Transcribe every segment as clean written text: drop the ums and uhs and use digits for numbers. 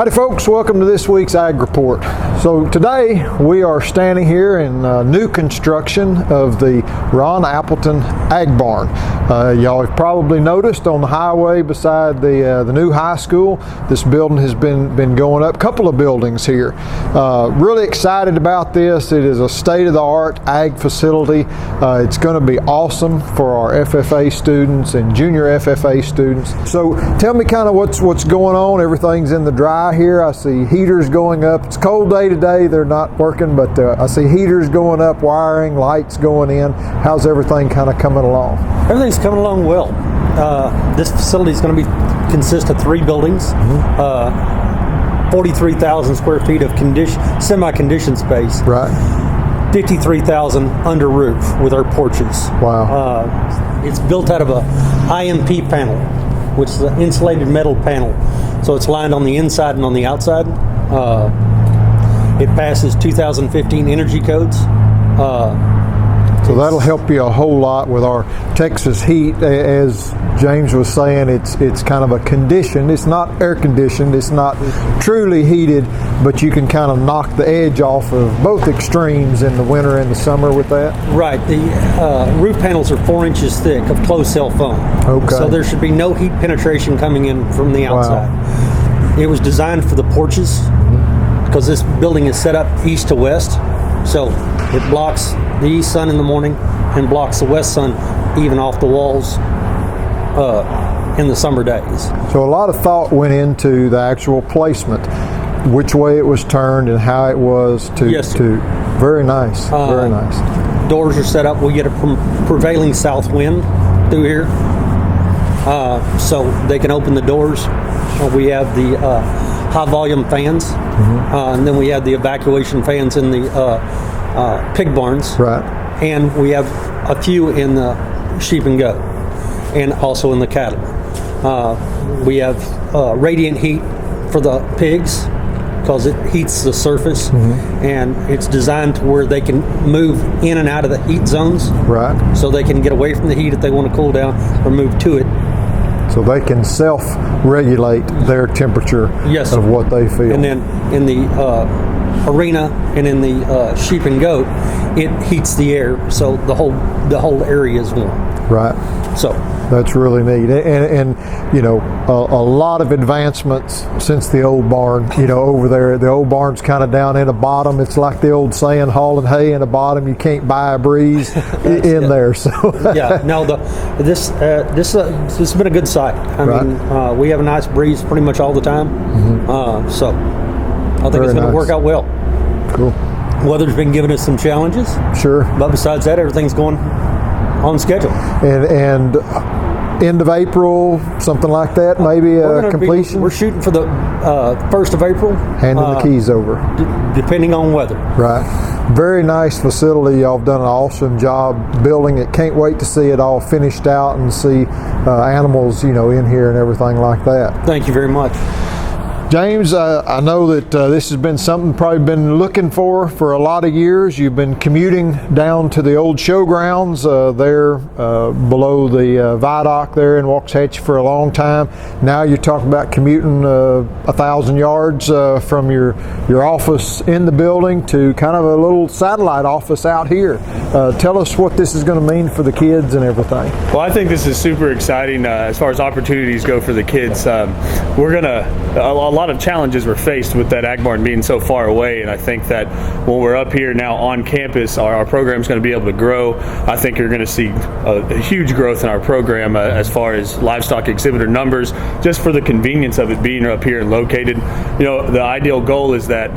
Howdy folks, welcome to this week's Ag Report. So today we are standing here in new construction of the Ron Appleton Ag Barn. Y'all have probably noticed on the highway beside the new high school, this building has been going up, a couple of buildings here. Really excited about this. It is a state-of-the-art ag facility. It's going to be awesome for our FFA students and junior FFA students. So tell me kind of what's going on. Everything's in the dry here. I see heaters going up. It's a cold day today. They're not working, but I see heaters going up, wiring, lights going in. How's everything kind of coming along? Everything's coming along well. This facility is going to consist of 3 buildings, 43,000 square feet of semi-conditioned space. Right. 53,000 under roof with our porches. Wow. It's built out of a IMP panel, which is an insulated metal panel. So it's lined on the inside and on the outside. It passes 2015 energy codes. So that'll help you a whole lot with our Texas heat. As James was saying, it's kind of a conditioned. It's not air conditioned. It's not truly heated, but you can kind of knock the edge off of both extremes in the winter and the summer with that. Right. The roof panels are 4 inches thick of closed cell foam. Okay. So there should be no heat penetration coming in from the outside. Wow. It was designed for the porches because this building is set up east to west. So it blocks the east sun in the morning and blocks the west sun even off the walls in the summer days. So a lot of thought went into the actual placement, which way it was turned and how it was to. Yes, very nice, very nice. Doors are set up. We get a prevailing south wind through here, so they can open the doors. We have the high volume fans, and then we have the evacuation fans in the pig barns. Right. And we have a few in the sheep and goat, and also in the cattle. We have radiant heat for the pigs because it heats the surface, and it's designed to where they can move in and out of the heat zones. Right. So they can get away from the heat if they want to cool down, or move to it. So they can self-regulate their temperature of what they feel. And then in the arena and in the sheep and goat, it heats the air, so the whole area is warm. Right. So that's really neat, and you know, a lot of advancements since the old barn. You know, over there, the old barn's kind of down in the bottom. It's like the old saying, hauling hay in the bottom. You can't buy a breeze in there. So yeah, no, this has been a good site. I mean, we have a nice breeze pretty much all the time. So I think it's going to work out well. Cool. Weather's been giving us some challenges. Sure. But besides that, everything's going on schedule. And end of April, something like that, maybe a completion? We're shooting for the 1st of April. Handing the keys over. Depending on weather. Right. Very nice facility. Y'all have done an awesome job building it. Can't wait to see it all finished out and see animals, you know, in here and everything like that. Thank you very much. James, I know that this has been something probably been looking for a lot of years. You've been commuting down to the old showgrounds there below the viaduct there in Waxahachie for a long time. Now you're talking about commuting 1,000 yards from your office in the building to kind of a little satellite office out here. Tell us what this is going to mean for the kids and everything. Well, I think this is super exciting as far as opportunities go for the kids. We're going to a lot of challenges we're faced with that ag barn being so far away, and I think that when we're up here now on campus, our program's going to be able to grow. I think you're going to see a huge growth in our program as far as livestock exhibitor numbers, just for the convenience of it being up here and located. You know, the ideal goal is that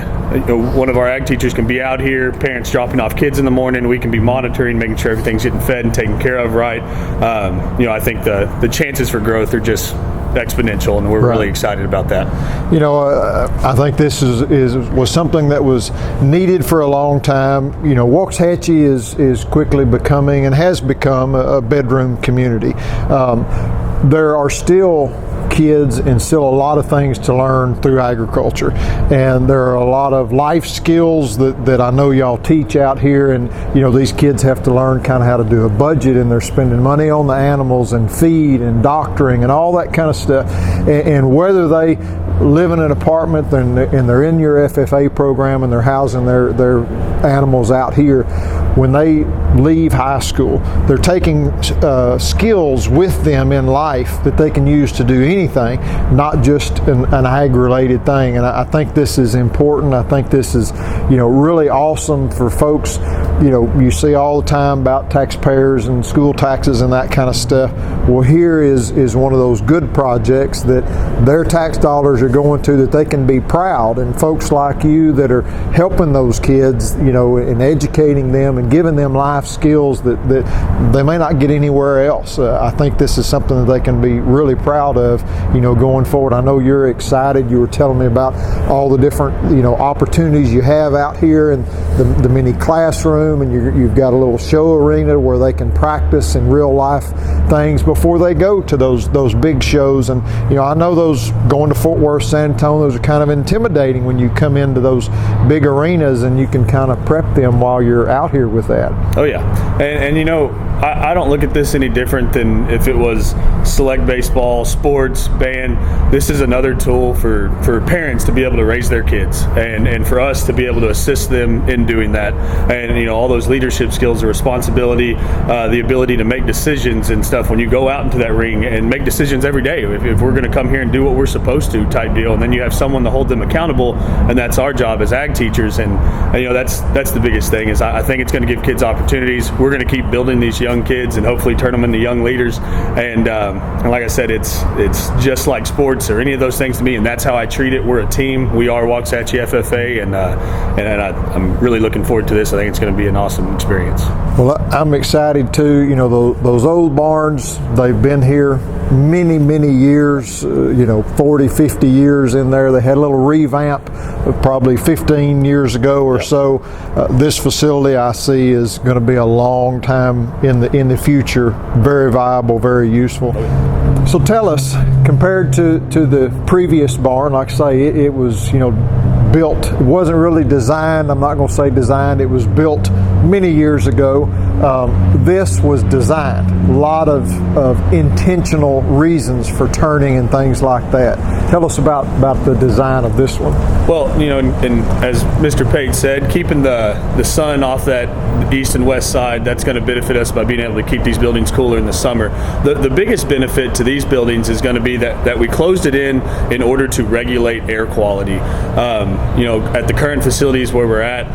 one of our ag teachers can be out here, parents dropping off kids in the morning, we can be monitoring, making sure everything's getting fed and taken care of right. You know, I think the chances for growth are just exponential, and we're really excited about that. You know, I think this was something that was needed for a long time. You know, Waxahachie is quickly becoming and has become a bedroom community. There are still kids and still a lot of things to learn through agriculture. And there are a lot of life skills that I know y'all teach out here, and these kids have to learn kind of how to do a budget, and they're spending money on the animals and feed and doctoring and all that kind of stuff. And whether they live in an apartment and they're in your FFA program and they're housing their animals out here, when they leave high school, they're taking skills with them in life that they can use to do anything, not just an ag-related thing. And I think this is important. I think this is, really awesome for folks. You see all the time about taxpayers and school taxes and that kind of stuff. Well, here is one of those good projects that their tax dollars are going to, that they can be proud, and folks like you that are helping those kids, and educating them and giving them life skills that they may not get anywhere else. I think this is something that they can be really proud of, going forward. I know you're excited. You were telling me about all the different, opportunities you have out here, and the mini classroom, and you've got a little show arena where they can practice in real life things before they go to those big shows. And I know those going to Fort Worth, San Antonio, those are kind of intimidating when you come into those big arenas, and you can kind of prep them while you're out here with that. Oh yeah, and I don't look at this any different than if it was select baseball, sports, band. This is another tool for parents to be able to raise their kids, and for us to be able to assist them in doing that. And all those leadership skills, the responsibility, the ability to make decisions and stuff when you go out into that ring and make decisions every day. If we're going to come here and do what we're supposed to, type deal, and then you have someone to hold them accountable, and that's our job as ag teachers. And that's the biggest thing. Is I think it's going to give kids opportunities. We're going to keep building these young kids and hopefully turn them into young leaders. And like I said, it's just like sports or any of those things to me, and that's how I treat it. We're a team. We are Waxahachie FFA, and I'm really looking forward to this. I think it's going to be an awesome experience. Well, I'm excited too. Those old barns, they've been here many years, 40, 50 years in there. They had a little revamp probably 15 years ago or so. This facility I see is going to be a long time in the future. Very viable, very useful. So tell us, compared to the previous barn, like I say, it was built. It wasn't really designed. I'm not going to say designed. It was built many years ago. This was designed. A lot of intentional reasons for turning and things like that. Tell us about the design of this one. Well, and as Mr. Pate said, keeping the sun off that east and west side, that's going to benefit us by being able to keep these buildings cooler in the summer. The biggest benefit to these buildings is going to be that we closed it in order to regulate air quality. At the current facilities where we're at,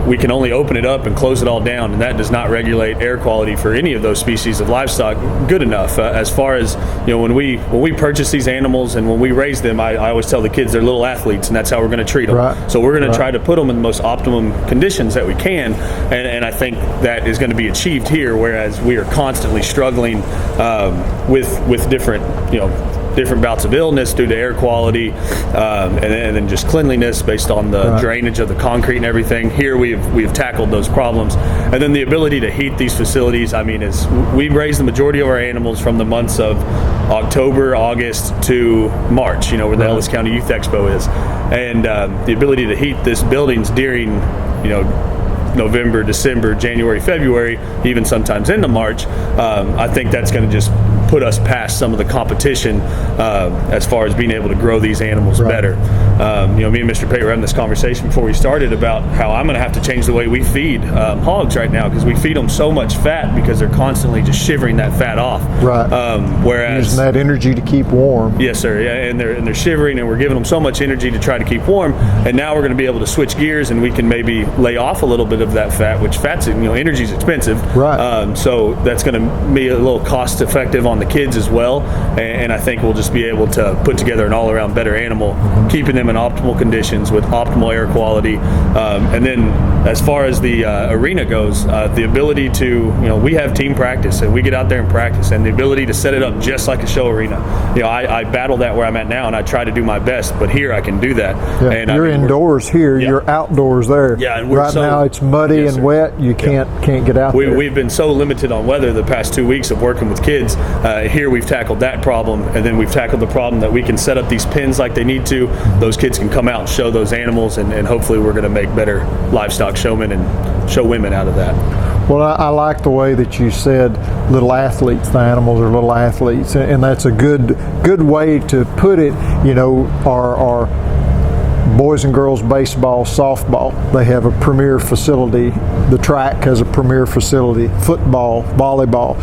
we can only open it up and close it all down, and that does not regulate air quality for any of those species of livestock good enough. As far as when we purchase these animals and when we raise them, I always tell the kids they're little athletes, and that's how we're going to treat them. Right. So we're going to try to put them in the most optimum conditions that we can, and I think that is going to be achieved here. Whereas we are constantly struggling with different bouts of illness due to air quality, and then just cleanliness based on the drainage of the concrete and everything. Here we've tackled those problems, and then the ability to heat these facilities. Is we raise the majority of our animals from the months of October, August to March. Where the Ellis County Youth Expo is, and the ability to heat this buildings during November, December, January, February, even sometimes into March. I think that's going to just put us past some of the competition as far as being able to grow these animals better. Me and Mr. Pate were having this conversation before we started about how I'm going to have to change the way we feed hogs right now, because we feed them so much fat because they're constantly just shivering that fat off. Right. Whereas using that energy to keep warm. Yes, sir. Yeah, and they're shivering, and we're giving them so much energy to try to keep warm. And now we're going to be able to switch gears, and we can maybe lay off a little bit of that fat, which fat's energy is expensive. Right. So that's going to be a little cost effective on the kids as well, and I think we'll just be able to put together an all-around better animal, keeping them in optimal conditions with optimal air quality. And then as far as the arena goes, the ability to, we have team practice, and we get out there and practice, and the ability to set it up just like a show arena. I battle that where I'm at now, and I try to do my best, but here I can do that. Yeah, and you're indoors here, you're outdoors there. Yeah, and right now it's muddy and wet. You can't get out there. We've been so limited on weather the past 2 weeks of working with kids here we've tackled that problem, and then we've tackled the problem that we can set up these pens like they need to. Those kids can come out and show those animals, and hopefully we're going to make better livestock showmen and show women out of that. Well, I like the way that you said little athletes. The animals are little athletes, and that's a good way to put it. You know, our boys and girls baseball, softball, they have a premier facility. The track has a premier facility. Football, volleyball,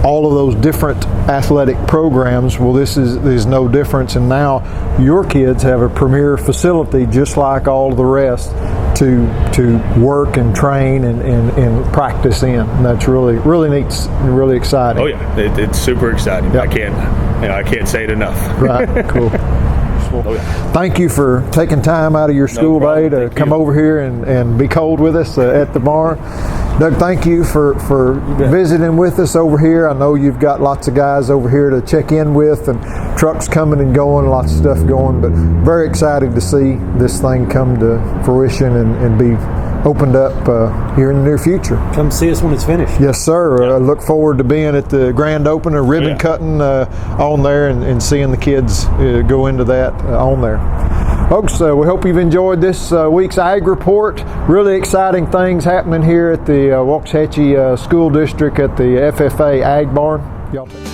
all of those different athletic programs. Well, this is no difference, and now your kids have a premier facility just like all of the rest to work and train and practice in. And that's really neat and really exciting. Oh yeah, it's super exciting. Yep. I can't say it enough. Right, cool. Oh, yeah. Thank you for taking time out of your school day to come over here and be cold with us at the barn. Doug, thank you for visiting with us over here. I know you've got lots of guys over here to check in with, and trucks coming and going, lots of stuff going, but very excited to see this thing come to fruition and be opened up here in the near future. Come see us when it's finished. Yes, sir. I look forward to being at the grand opener, ribbon cutting on there, and seeing the kids go into that on there. Folks, we hope you've enjoyed this week's Ag Report. Really exciting things happening here at the Waxahachie School District at the FFA Ag Barn. Y'all take care.